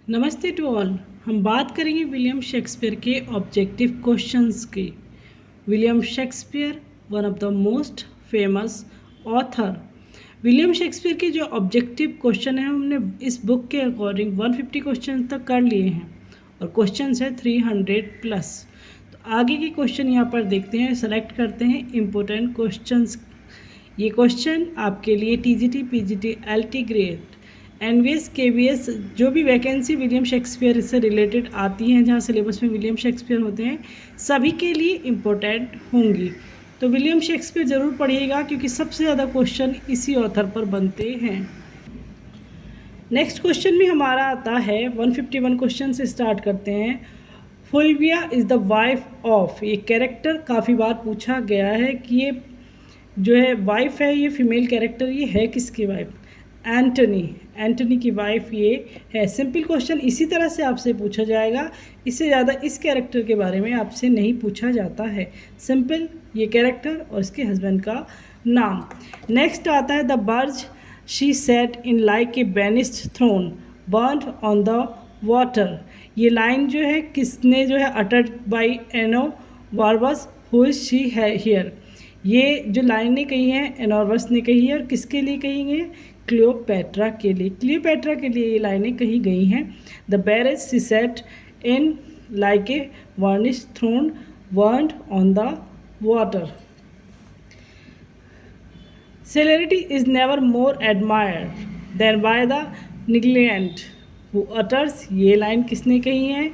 नमस्ते to all. हम बात करेंगे विलियम शेक्सपियर के ऑब्जेक्टिव क्वेश्चंस की। William Shakespeare one of the most famous author. William Shakespeare के जो ऑब्जेक्टिव क्वेश्चन हैं हमने इस बुक के अकॉर्डिंग 150 क्वेश्चन तक कर लिए हैं और क्वेश्चंस है 300 प्लस। तो आगे के क्वेश्चन यहाँ पर देखते हैं, सेलेक्ट करते हैं इम्पोर्टेंट क्वेश्चंस। ये क्वेश्चन आपके लिए TGT, PGT, LT grade, NVS, KVS, जो भी वैकेंसी विलियम शेक्सपियर से रिलेटेड आती हैं, जहाँ सिलेबस में विलियम शेक्सपियर होते हैं, सभी के लिए इम्पोर्टेंट होंगी। तो विलियम शेक्सपियर ज़रूर पढ़िएगा क्योंकि सबसे ज़्यादा क्वेश्चन इसी ऑथर पर बनते हैं। नेक्स्ट क्वेश्चन भी हमारा आता है 151 क्वेश्चन से स्टार्ट करते हैं। Fulvia is the wife of, ये कैरेक्टर काफ़ी बार पूछा गया है कि ये जो है वाइफ है, ये फीमेल कैरेक्टर, ये है किसकी वाइफ? एंटनी, एंटनी की वाइफ ये है। सिंपल क्वेश्चन इसी तरह से आपसे पूछा जाएगा, इससे ज़्यादा इस कैरेक्टर के बारे में आपसे नहीं पूछा जाता है। सिंपल ये कैरेक्टर और इसके हस्बैंड का नाम। नेक्स्ट आता है the barge she sat in like a burnished throne burned on the water. ये लाइन जो है किसने जो है uttered by Enobarbus who is she है हियर। ये जो लाइनें कही हैं एनोर्वस ने कही है और किसके लिए कही है? क्लियोपैट्रा के लिए। क्लियोपैट्रा के लिए ये लाइनें कही गई हैं। The barge she sat in like a burnished throne burned on the water. Celerity is never more admired than by the negligent who utters। ये लाइन किसने कही है?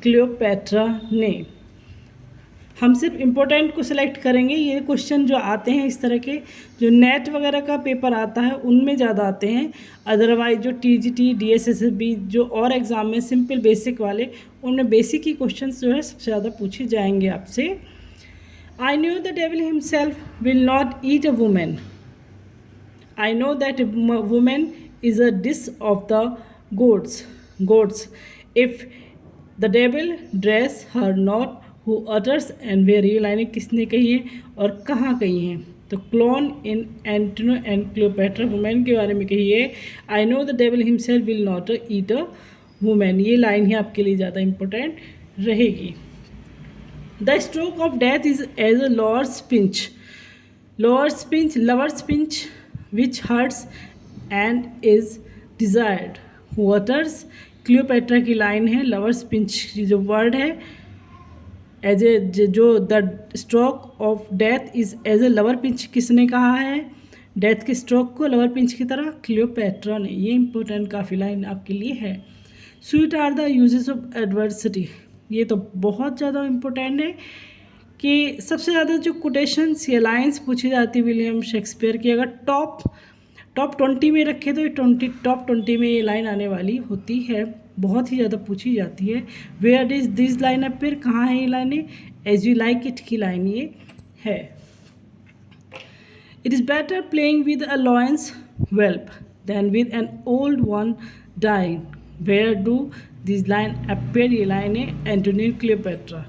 क्लियोपैट्रा ने। हम सिर्फ इम्पोर्टेंट को सिलेक्ट करेंगे। ये क्वेश्चन जो आते हैं इस तरह के, जो नेट वगैरह का पेपर आता है उनमें ज़्यादा आते हैं। अदरवाइज जो टीजीटी, डीएसएसबी जो और एग्ज़ाम में सिंपल बेसिक वाले, उनमें बेसिक ही क्वेश्चंस जो है सबसे ज़्यादा पूछे जाएंगे आपसे। I knew the devil himself will not eat a women. I know that a woman is a dish of the gods. If the devil dress her not, who utters and where। ये लाइनें किसने कही हैं और कहाँ कही हैं? तो clown in Antony and Cleopatra women के बारे में कही है। I know the devil himself will not eat a women. ये लाइन ही आपके लिए ज़्यादा इम्पोर्टेंट रहेगी। The stroke of death is as a lord's pinch. Lord's pinch, lover's pinch which hurts and is desired who utters। Cleopatra की line है। Lover's pinch की जो वर्ड है एज ए, जो the stroke of death is as a lover pinch, किसने कहा है? Death के स्ट्रोक को लवर पिंच की तरह क्लियोपैट्रा ने। ये इंपॉर्टेंट काफ़ी लाइन आपके लिए है। Sweet are the uses of adversity. ये तो बहुत ज़्यादा इम्पोर्टेंट है कि सबसे ज़्यादा जो कोटेशंस या लाइंस पूछी जाती है विलियम शेक्सपियर की, अगर टॉप 20 में रखे तो ये टॉप 20 में ये लाइन आने वाली होती है। बहुत ही ज़्यादा पूछी जाती है। Where is this line appear, कहाँ है ये लाइनें? एज यू लाइक इट की लाइन ये है। It is better playing with a lion's whelp than with an old one dying. Where do this line appear, ये लाइन है Antony Cleopatra.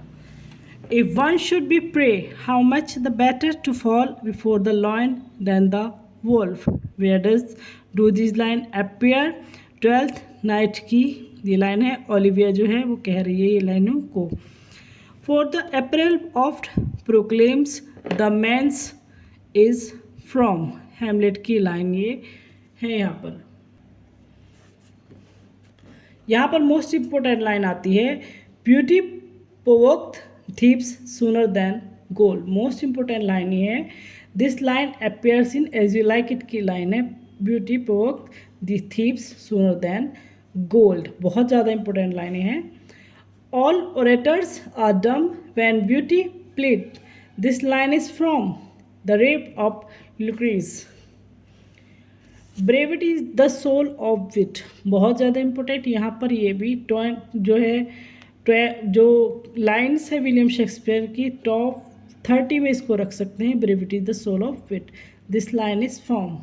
If one should be prey, how much the better to fall before the lion than the wolf। Where does do this line appear? 12th night की ये line है। Olivia जो है वो कह रही है ये लाइनों को। For the apparel oft proclaims the man's is from। Hamlet की लाइन ये है। यहाँ पर मोस्ट इम्पोर्टेंट लाइन आती है, beauty provoked thieves sooner than gold। Most important line ये है। This line appears in as you like it की लाइन है। Beauty provoked the thieves sooner than gold. बहुत ज़्यादा इंपॉर्टेंट लाइनें हैं। All orators are dumb when beauty plead. This line is from the Rape of Lucrece. Brevity is the soul of विट। बहुत ज़्यादा important यहाँ पर ये भी जो है जो लाइन्स है विलियम शेक्सपियर की टॉप 30 में इसको रख सकते हैं। Brevity is the soul of wit, this line is from.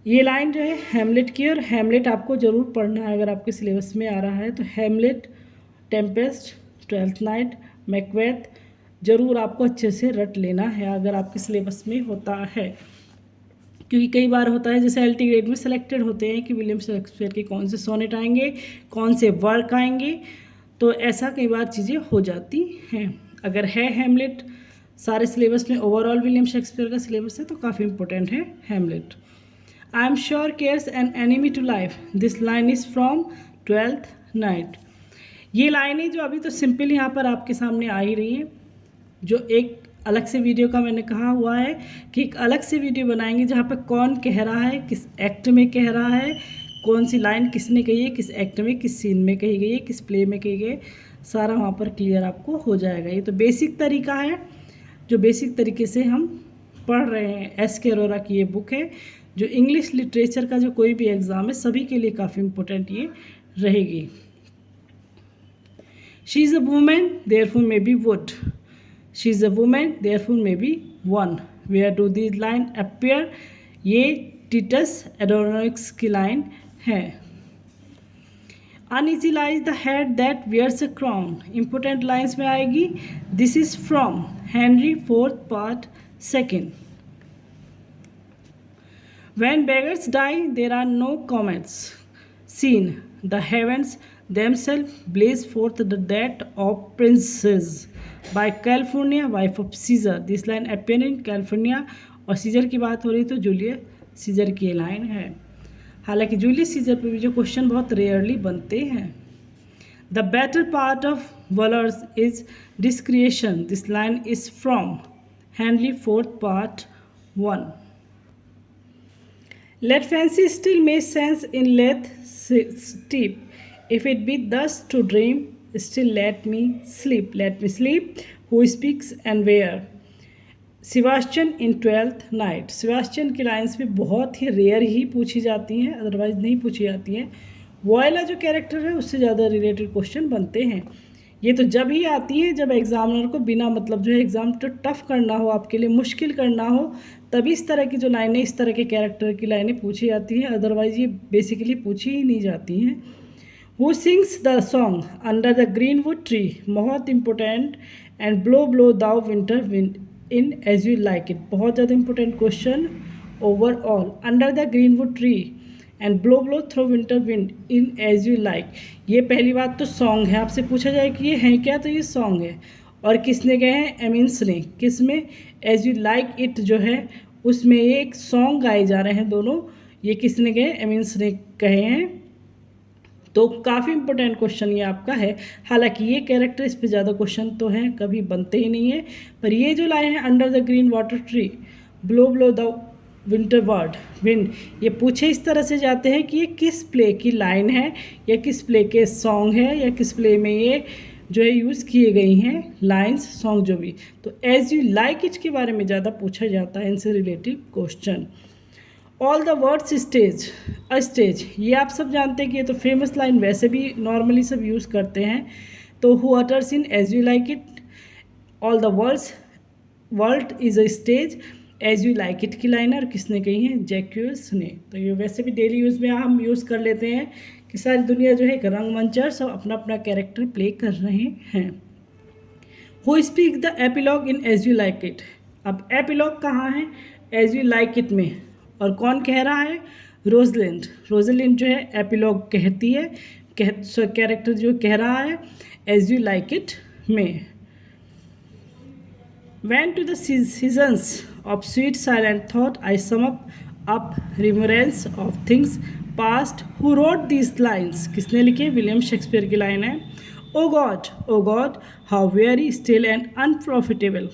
ये लाइन जो है हैमलेट की, और हैमलेट आपको ज़रूर पढ़ना है अगर आपके सिलेबस में आ रहा है तो। Hamlet, Tempest, 12th night, Macbeth ज़रूर आपको अच्छे से रट लेना है अगर आपके सिलेबस में होता है। क्योंकि कई बार होता है जैसे एलटी ग्रेड में सेलेक्टेड होते हैं कि विलियम शेक्सपियर के कौन से सोनेट आएंगे, कौन से वर्क आएंगे, तो ऐसा कई बार चीज़ें हो जाती हैं। अगर है हैमलेट सारे सिलेबस में, ओवरऑल विलियम शेक्सपियर का सिलेबस है तो काफ़ी इंपॉर्टेंट है Hamlet. I am sure care's an enemy to life, this line is from Twelfth Night. ये लाइनें जो अभी तो सिंपल यहाँ पर आपके सामने आ ही रही है, जो एक अलग से वीडियो का मैंने कहा हुआ है कि एक अलग से वीडियो बनाएंगे जहाँ पर कौन कह रहा है, किस एक्ट में कह रहा है, कौन सी लाइन किसने कही है, किस एक्ट में, किस सीन में कही गई है, किस प्ले में कही गई है, सारा वहाँ पर क्लियर आपको हो जाएगा। ये तो बेसिक तरीका है जो बेसिक तरीके से हम पढ़ रहे हैं। एस.के. अरोरा की ये बुक है जो इंग्लिश लिटरेचर का जो कोई भी एग्ज़ाम है सभी के लिए काफ़ी इम्पोर्टेंट ये रहेगी। She is a woman therefore may be wooed, she is a woman therefore may be won, where do this line appear, ये टिटस एडोनिक्स की लाइन है। Uneasy lies the head that wears a crown, important lines में आएगी। This is from Henry fourth part second. When beggars die, there are no comets seen. The heavens themselves blaze forth the death of princes. By California, wife of Caesar. This line appear in California. और scissor की बात हो रही तो Julius Caesar की line है। हालांकि Julius Caesar पर भी जो क्वेश्चन बहुत रेयरली बनते हैं। The better part of valour is discretion, this line is from Henry fourth part 1. Let fancy still make sense in let steep. If it be thus to dream, still let me sleep. Let me sleep. Who speaks and where? Sebastian in 12th night. Sebastian की lines भी बहुत ही rare ही पूछी जाती हैं, otherwise नहीं पूछी जाती हैं। वॉयला जो कैरेक्टर है उससे ज़्यादा रिलेटेड क्वेश्चन बनते हैं। ये तो जब ही आती है जब एग्जामिनर को बिना मतलब जो है एग्ज़ाम तो टफ करना हो, आपके लिए मुश्किल करना हो, तभी इस तरह की जो लाइनें, इस तरह के कैरेक्टर की लाइनें पूछी जाती हैं, अदरवाइज ये बेसिकली पूछी ही नहीं जाती हैं। Who sings the song under the greenwood tree, बहुत important. And blow blow thou winter wind in as you like It, बहुत ज़्यादा important question overall. Under the greenwood tree and blow blow throw winter wind in as you Like, ये पहली बात तो song है। आपसे पूछा जाए कि ये है क्या, तो ये सॉन्ग है। और किसने गए हैं? एमिन्स ने। किस में? एज यू लाइक इट जो है उसमें ये एक सॉन्ग गाए जा रहे हैं दोनों, ये किसने गए? एमिन्स ने कहे हैं। तो काफ़ी इंपॉर्टेंट क्वेश्चन ये आपका है। हालांकि ये कैरेक्टर इस पर ज़्यादा क्वेश्चन तो हैं, कभी बनते ही नहीं है, पर ये जो लाइन है under the green water tree blow blow the winter word wind, ये पूछे इस तरह से जाते हैं कि ये किस प्ले की लाइन है, या किस प्ले के सॉन्ग है, या किस प्ले में ये जो है यूज़ किए गई हैं लाइंस, सॉन्ग जो भी। तो एज यू लाइक इट के बारे में ज़्यादा पूछा जाता है इनसे related question. All the words stage a stage, ये आप सब जानते हैं कि ये तो फेमस लाइन वैसे भी नॉर्मली सब यूज़ करते हैं। तो who utters in as you like it, all the world is a stage, as you like it की लाइन है और किसने कही है? जैक्यूस ने। तो ये वैसे भी डेली यूज़ में हम यूज़ कर लेते हैं कि सारी दुनिया जो है एक रंगमंचर, सब अपना अपना कैरेक्टर प्ले कर रहे हैं। Who speak the epilogue in as you like it, अब एपिलॉग कहाँ है? एज यू लाइक इट में। और कौन कह रहा है? रोजलिंड। रोजलिंड जो है एपिलॉग कहती है, कैरेक्टर जो कह रहा है एज यू लाइक इट में। When to the seasons of sweet silent thought I sum up remembrance of things past. Who wrote these lines? किसने लिखे? विलियम शेक्सपियर की लाइन है। O God, how very still and unprofitable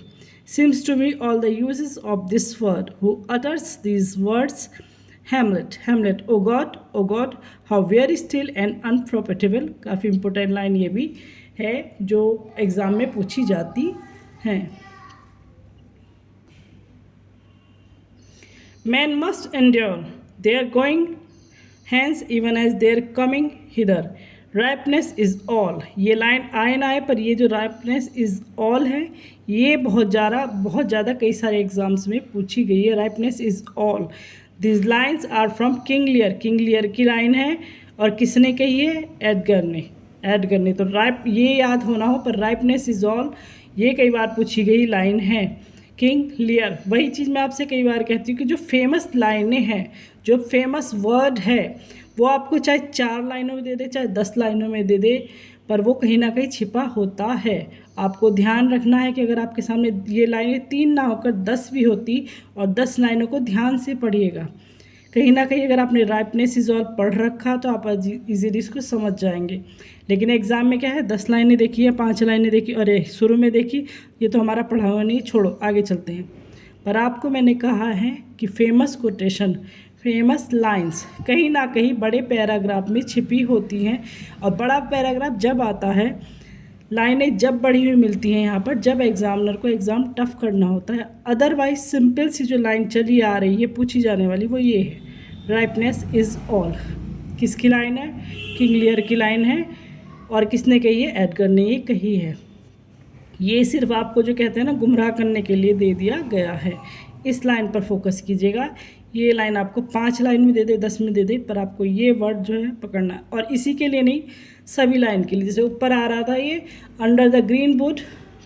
seems to me all the uses of this word. Who utters these words? Hamlet. O God, how very still and unprofitable, काफ़ी important line ये भी है जो exam में पूछी जाती है। Men must endure their going hence even as their coming hither. Ripeness is all, ये लाइन आए ना आए पर ये जो ripeness is all है ये बहुत ज़्यादा कई सारे एग्जाम्स में पूछी गई है। ripeness is all. These lines are from King Lear. King Lear की लाइन है और किसने कही है? एडगर ने। तो ये याद होना हो, पर ripeness is all ये कई बार पूछी गई लाइन है। King Lear. वही चीज़ मैं आपसे कई बार कहती हूँ कि जो फेमस लाइनें हैं, जो फेमस वर्ड है, वो आपको चाहे 4 लाइनों में दे दे, चाहे 10 लाइनों में दे दे, पर वो कहीं ना कहीं छिपा होता है। आपको ध्यान रखना है कि अगर आपके सामने ये लाइनें 3 ना होकर 10 भी होती, और 10 लाइनों को ध्यान से पढ़िएगा, कहीं ना कहीं अगर आपने राइपनेस इज ऑल पढ़ रखा तो आप इजीली इसको समझ जाएंगे। लेकिन एग्ज़ाम में क्या है, 10 लाइनें देखी या 5 लाइनें देखी, अरे शुरू में देखी, ये तो हमारा पढ़ा हुआ नहीं, छोड़ो आगे चलते हैं। पर आपको मैंने कहा है कि फेमस कोटेशन, फेमस लाइंस कहीं ना कहीं बड़े पैराग्राफ में छिपी होती हैं। और बड़ा पैराग्राफ जब आता है, लाइनें जब बढ़ी हुई मिलती हैं यहाँ पर, जब एग्जामिनर को एग्ज़ाम टफ करना होता है। अदरवाइज सिंपल सी जो लाइन चली आ रही है पूछी जाने वाली, वो ये है, राइपनेस इज़ ऑल। किसकी लाइन है? किंग लियर की लाइन है। और किसने कही है? एडगर ने ये कही है। ये सिर्फ आपको जो कहते हैं ना गुमराह करने के लिए दे दिया गया है। इस लाइन पर फोकस कीजिएगा। ये लाइन आपको 5 लाइन में दे दे, 10 में दे दे, पर आपको ये वर्ड जो है पकड़ना है। और इसी के लिए नहीं, सभी लाइन के लिए। जैसे ऊपर आ रहा था ये under the green wood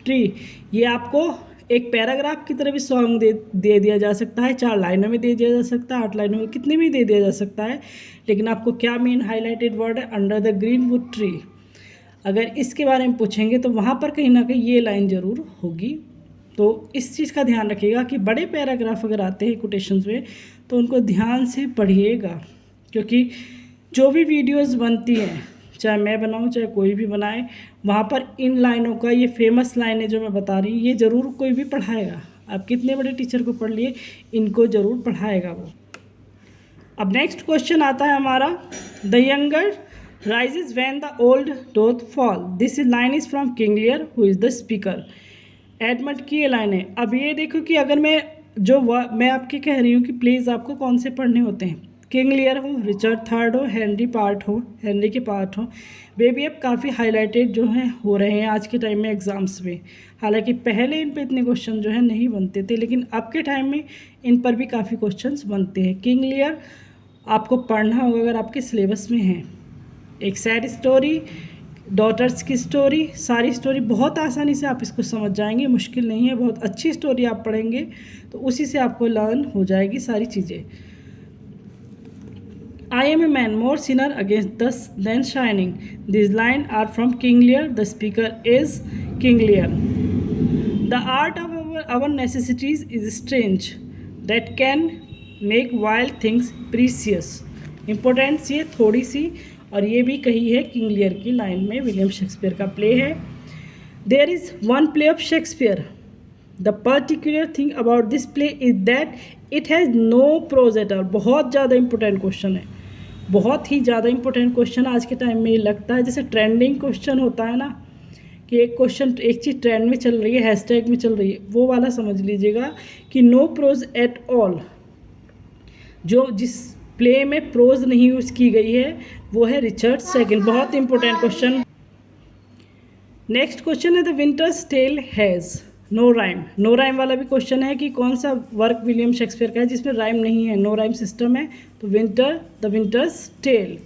tree, ये आपको एक पैराग्राफ की तरह भी सॉन्ग दे दिया जा सकता है, 4 लाइनों में दे दिया जा सकता है, 8 लाइनों में, कितने भी दे दिया जा सकता है। लेकिन आपको क्या मेन हाईलाइटेड वर्ड है? Under the green wood tree. अगर इसके बारे में पूछेंगे तो वहाँ पर कहीं ना कहीं ये लाइन ज़रूर होगी। तो इस चीज़ का ध्यान रखिएगा कि बड़े पैराग्राफ अगर आते हैं कोटेशंस में तो उनको ध्यान से पढ़िएगा, क्योंकि जो भी वीडियोस बनती हैं, चाहे मैं बनाऊं चाहे कोई भी बनाए, वहाँ पर इन लाइनों का, ये फेमस लाइनें जो मैं बता रही हूँ, ये ज़रूर कोई भी पढ़ाएगा। आप कितने बड़े टीचर को पढ़ लिए, इनको ज़रूर पढ़ाएगा वो। अब नेक्स्ट क्वेश्चन आता है हमारा, the younger rises when the old doth fall. This line is from King Lear, who is the speaker. Edmund की ये लाइन है। अब ये देखो कि अगर मैं आपके कह रही हूँ कि प्लीज़ आपको कौन से पढ़ने होते हैं, किंग लियर हो, रिचर्ड थर्ड हो, हेनरी के पार्ट हो, वे भी अब काफ़ी हाईलाइटेड जो हैं हो रहे हैं आज के टाइम में एग्ज़ाम्स में। हालांकि पहले इन पे इतने क्वेश्चन जो है नहीं बनते थे, लेकिन अब के टाइम में इन पर भी काफ़ी क्वेश्चंस बनते हैं। किंग लियर आपको पढ़ना होगा अगर आपके सिलेबस में है। एक सैड स्टोरी, डॉटर्स की स्टोरी, सारी स्टोरी बहुत आसानी से आप इसको समझ जाएंगे, मुश्किल नहीं है। बहुत अच्छी स्टोरी आप पढ़ेंगे तो उसी से आपको लर्न हो जाएगी सारी चीज़ें। I am a man more sinner against thus than shining, this line are from King Lear, the speaker is King Lear. The art of our necessities is strange that can make wild things precious. Importance ये थोड़ी सी, और ये भी कही है King Lear की line में, William Shakespeare का प्ले है। There is one play of Shakespeare, the particular thing about this play is that it has no prose at all. बहुत ज़्यादा इंपॉर्टेंट क्वेश्चन है, बहुत ही ज़्यादा इंपॉर्टेंट क्वेश्चन। आज के टाइम में ये लगता है जैसे ट्रेंडिंग क्वेश्चन होता है ना, कि एक क्वेश्चन, एक चीज़ ट्रेंड में चल रही है, हैशटैग में चल रही है, वो वाला समझ लीजिएगा कि नो प्रोज एट ऑल। जिस प्ले में प्रोज नहीं यूज़ की गई है वो है रिचर्ड सेकंड। बहुत इंपॉर्टेंट क्वेश्चन। नेक्स्ट क्वेश्चन है, the winter's tale has no rhyme. No rhyme वाला भी क्वेश्चन है कि कौन सा वर्क विलियम शेक्सपियर का है जिसमें राइम नहीं है, नो राइम सिस्टम है। तो the winter's tale.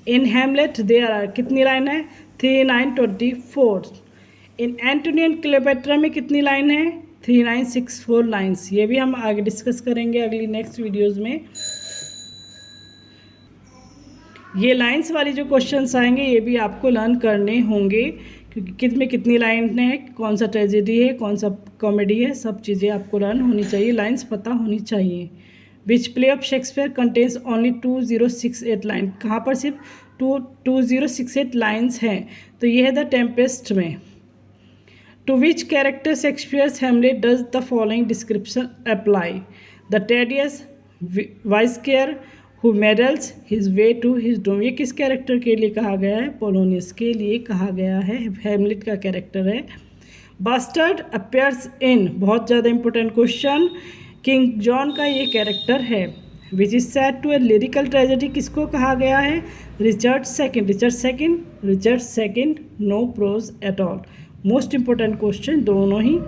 In Hamlet there are, कितनी लाइन है? 3, 9, 24। इन एंटोनी एंड क्लेयोपेट्रा में कितनी लाइन है? 3, 9, 6, 4 लाइन्स। ये भी हम आगे डिस्कस करेंगे अगली नेक्स्ट वीडियोज़ में। ये लाइंस वाली जो क्वेश्चंस आएंगे ये भी आपको लर्न करने होंगे, क्योंकि कितने कितनी लाइन है, कौन सा ट्रेजेडी है, कौन सा कॉमेडी है, सब चीज़ें आपको लर्न होनी चाहिए, लाइंस पता होनी चाहिए। Which play of Shakespeare contains only 2068 line. कहाँ पर सिर्फ 2068 लाइन्स हैं? तो ये है द टेम्पेस्ट में। To which character Shakespeare's Hamlet does the following description apply? The tedious wiseacre who meddles his way to his doom. ये किस कैरेक्टर के लिए कहा गया है? पोलोनियस के लिए कहा गया है, हैमलेट का कैरेक्टर है। बास्टर्ड अपीयर्स इन, बहुत ज़्यादा इंपॉर्टेंट क्वेश्चन, किंग जॉन का ये कैरेक्टर है। Which is set to a lyrical tragedy, किसको कहा गया है? Richard second, no prose at all. Most important question दोनों ही।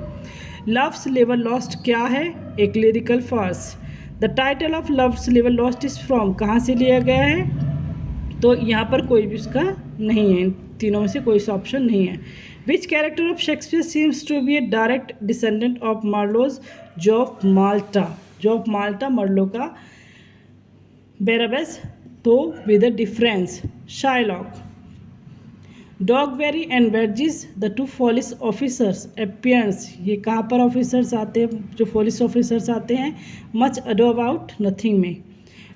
लव्स लिवर लॉस्ट क्या है? एक lyrical farce. The title of love's लिवर लॉस्ट इज फ्रॉम, कहाँ से लिया गया है? तो यहाँ पर कोई भी उसका नहीं है, इन तीनों में से कोई सा ऑप्शन नहीं है। Which character of Shakespeare seems to be a direct descendant of Marlowe's job Malta Marlowe का बेराबस, तो with a difference, Shylock. Dogberry and Verges the two police officers appearance, ये कहाँ पर ऑफिसर्स आते हैं, जो पुलिस ऑफिसर्स आते हैं, मच अडो अबाउट नथिंग में।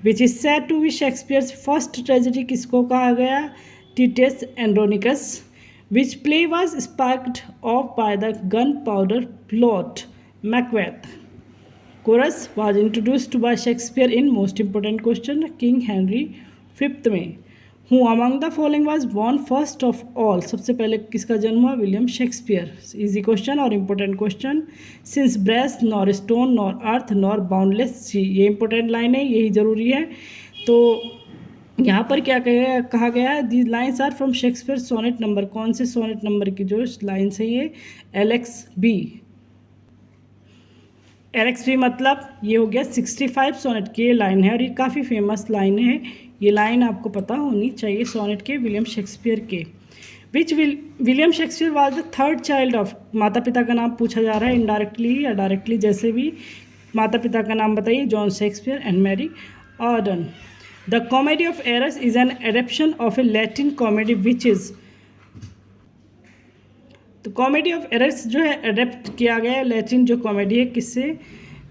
Which is said to be Shakespeare's first tragedy, किसको कहा गया, Titus Andronicus. Which play was sparked off by the gunpowder plot, Macbeth. Chorus was introduced by Shakespeare in, most important question, King Henry fifth में। Who among the following was born first of all, सबसे पहले किसका जन्म हुआ, William Shakespeare. Easy question और important question. Since brass nor stone nor earth nor boundless सी, ये important line है, यही जरूरी है। तो यहाँ पर क्या कहा गया है, the lines are from Shakespeare sonnet number, कौन से सोनेट नंबर की जो लाइन्स है ये, LXB। LXB मतलब ये हो गया 65 सोनेट की ये लाइन है, और ये काफ़ी फेमस लाइन है, ये लाइन आपको पता होनी चाहिए सोनेट के विलियम शेक्सपियर के। Which William Shakespeare was the third child of, माता पिता का नाम पूछा जा रहा है इनडायरेक्टली या डायरेक्टली, जैसे भी माता पिता का नाम बताइए, John Shakespeare and Mary Arden. The comedy of errors is an adaptation of a Latin comedy which is, तो कॉमेडी ऑफ एरर्स जो है एडेप्ट किया गया है लैटिन जो कॉमेडी है, किससे,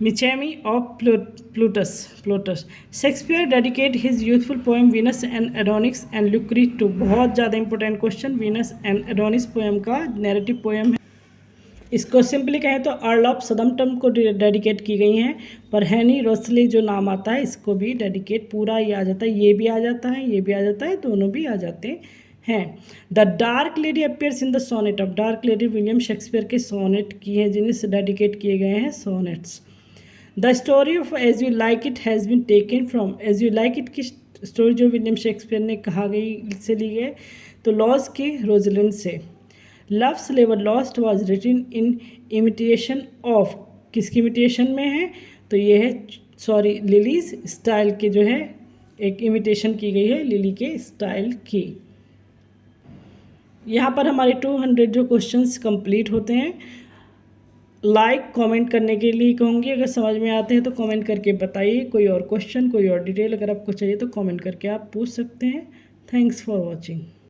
मिचेमी of Plutus. Shakespeare dedicate his youthful poem Venus and Adonis and Lucrece to, बहुत ज़्यादा important question, Venus and Adonis poem का नैरेटिव पोएम है, इसको सिंपली कहें तो अर्ल ऑफ सदम्पटन को डेडिकेट की गई हैं, पर हेनी रोसली जो नाम आता है इसको भी डेडिकेट पूरा ये आ जाता है, ये भी आ जाता है, ये भी आ जाता है, दोनों भी आ जाते हैं। The dark lady appears in the sonnet of, dark lady William Shakespeare के सोनेट की हैं, जिन्हें डेडिकेट किए गए हैं sonnets. The story of as you like it has been taken from, as you like it की स्टोरी जो William Shakespeare ने कहा गई से ली गई, तो लॉस की रोजलिंड से। लव्स लेवर lost was written in imitation of, किसकी इमिटेशन में है, तो ये है लिलीज स्टाइल के जो है एक इमिटेशन की गई है लिली के स्टाइल की। यहाँ पर हमारे 200 जो क्वेश्चंस कंप्लीट होते हैं। लाइक कमेंट करने के लिए कहूँगी, अगर समझ में आते हैं तो कमेंट करके बताइए, कोई और क्वेश्चन कोई और डिटेल अगर आपको चाहिए तो कमेंट करके आप पूछ सकते हैं। Thanks for watching.